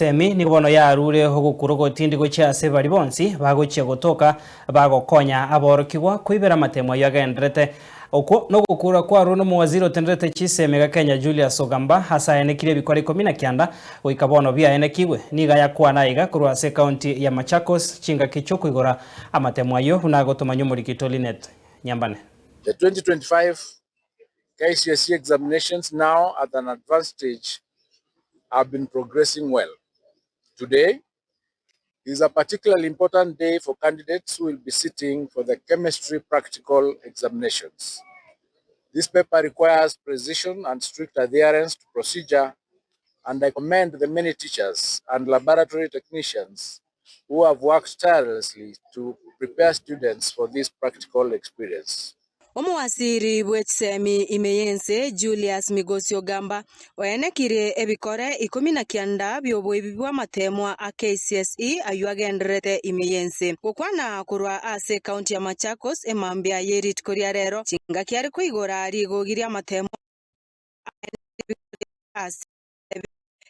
chisemi ni bono yarure hogukuro gotindi gocha ase bari bonsi bagochia gotoka bagokonya aborokigwa kuibera Amatemwa yagendrete okwo no gukura kwa runo muwaziri otendrete chisemi ga Kenya Julius Ogamba hasa AENEKIRIE ebikore 19 goika bono bia AENEKIGwe niga yakwana iga kurwa ase county ya Machakos chinga kicho kuigora Amatemwa yo unagotuma nyumurikito Linet Nyambane. The 2025 KCSE examinations, now at an advanced stage, have been progressing well. Today is a particularly important day for candidates who will be sitting for the chemistry practical examinations. This paper requires precision and strict adherence to procedure, and I commend the many teachers and laboratory technicians who have worked tirelessly to prepare students for this practical experience. OMOWAZIRI bw'ekisemi imeyense Julius Migosi Ogamba AENEKIRIE ebikore 19 Bw'Amatemwa a KCSE ayuagenderete imeyense gukwana kurwa ase county ya Machakos emambia yerit koria rero chinga kiari kuigora rigogiria Amatemwa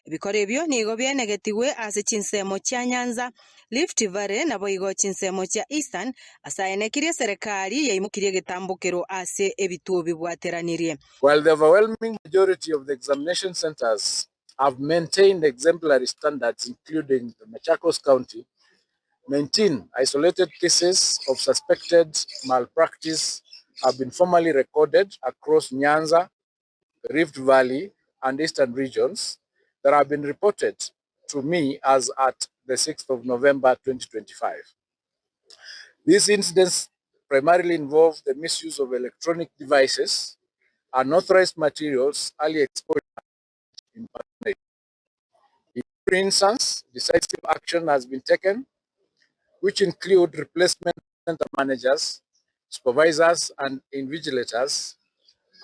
ebikore ebyo nigo bienegetigwe ase chinsemo chia Nyanza, Rift Valley nabo igo chinsemo chia Eastern asa AENEKIRIE serikali yaimukirie gitambukiro ase ebituo bibwateranirie. While the overwhelming majority of the examination centers have maintained exemplary standards, including the Machakos County, 19 isolated cases of suspected malpractice have been formally recorded across Nyanza, Rift Valley, and Eastern regions that have been reported to me as at the 6th of November 2025. These incidents primarily involve the misuse of electronic devices, unauthorized materials, early exposure in partnership. In every instance, decisive action has been taken, which include replacement center managers, supervisors, and invigilators,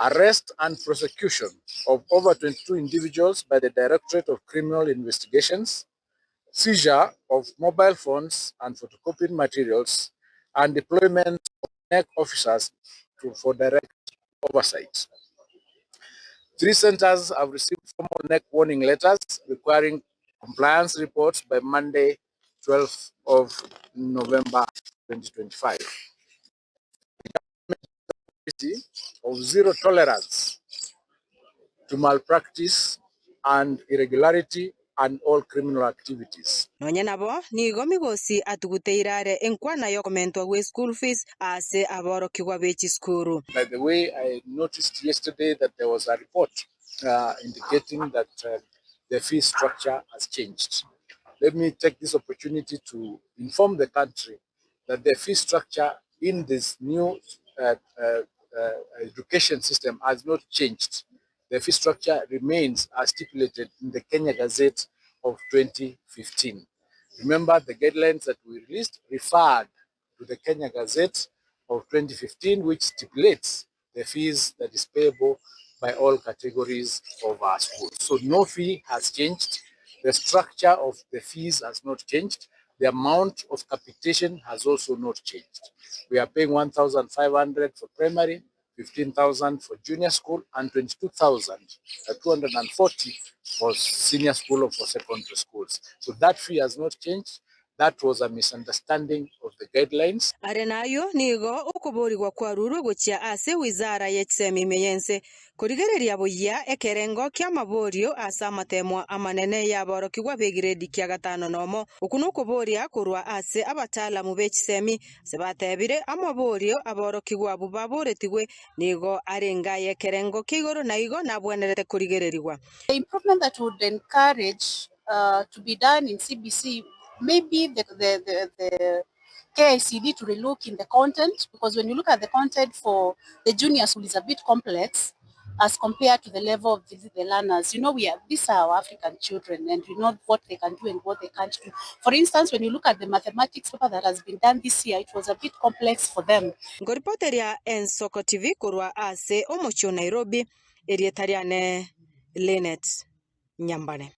arrest and prosecution of over 22 individuals by the Directorate of Criminal Investigations, seizure of mobile phones and photocopying materials, and deployment of NEC officers for direct oversight. 3 centers have received formal NEC warning letters requiring compliance reports by Monday, 12th of November 2025. Of zero tolerance to malpractice and irregularity and all criminal activities. Nonya nabo nigo Migosi atuguteirare enkwana yo komentwa we school fees ase aborokigwa bechi skuru. By the way, I noticed yesterday that there was a report indicating that the fee structure has changed. Let me take this opportunity to inform the country that the fee structure in this new education system has not changed. The fee structure remains as stipulated in the Kenya Gazette of 2015. Remember, the guidelines that we released referred to the Kenya Gazette of 2015, which stipulates the fees that is payable by all categories of our schools. So no fee has changed. The structure of the fees has not changed. The amount of capitation has also not changed. We are paying 1,500 for primary, 15,000 for junior school, and 22,240 for senior school or for secondary schools. So that fee has not changed. That was a misunderstanding of the guidelines. Arenayo nigo ukuborigwa kwa ruru gochia ase wizara yetsemi meyense kurigereria boya ekerengo kya maborio asa Amatemwa amanene yaborokigwa be grade kya 5 nomo ukunukuboria kurwa ase abatalamu b'ekisemi sebatebire amaborio aborokigwa bubaboretigwe nigo arenga yekerengo kigoro naigo nabwenerete kurigererigwa. The improvement that would encourage to be done in CBC, maybe the KICD to relook in the content, because when you look at the content for the junior school, is a bit complex as compared to the level of the learners. You know, these are our African children, and we know what they can do and what they can't do. For instance, when you look at the mathematics paper that has been done this year, it was a bit complex for them. Ngoripoteria Ensoko TV kurwa ase Omocho Nairobi erietariane Linet Nyambane.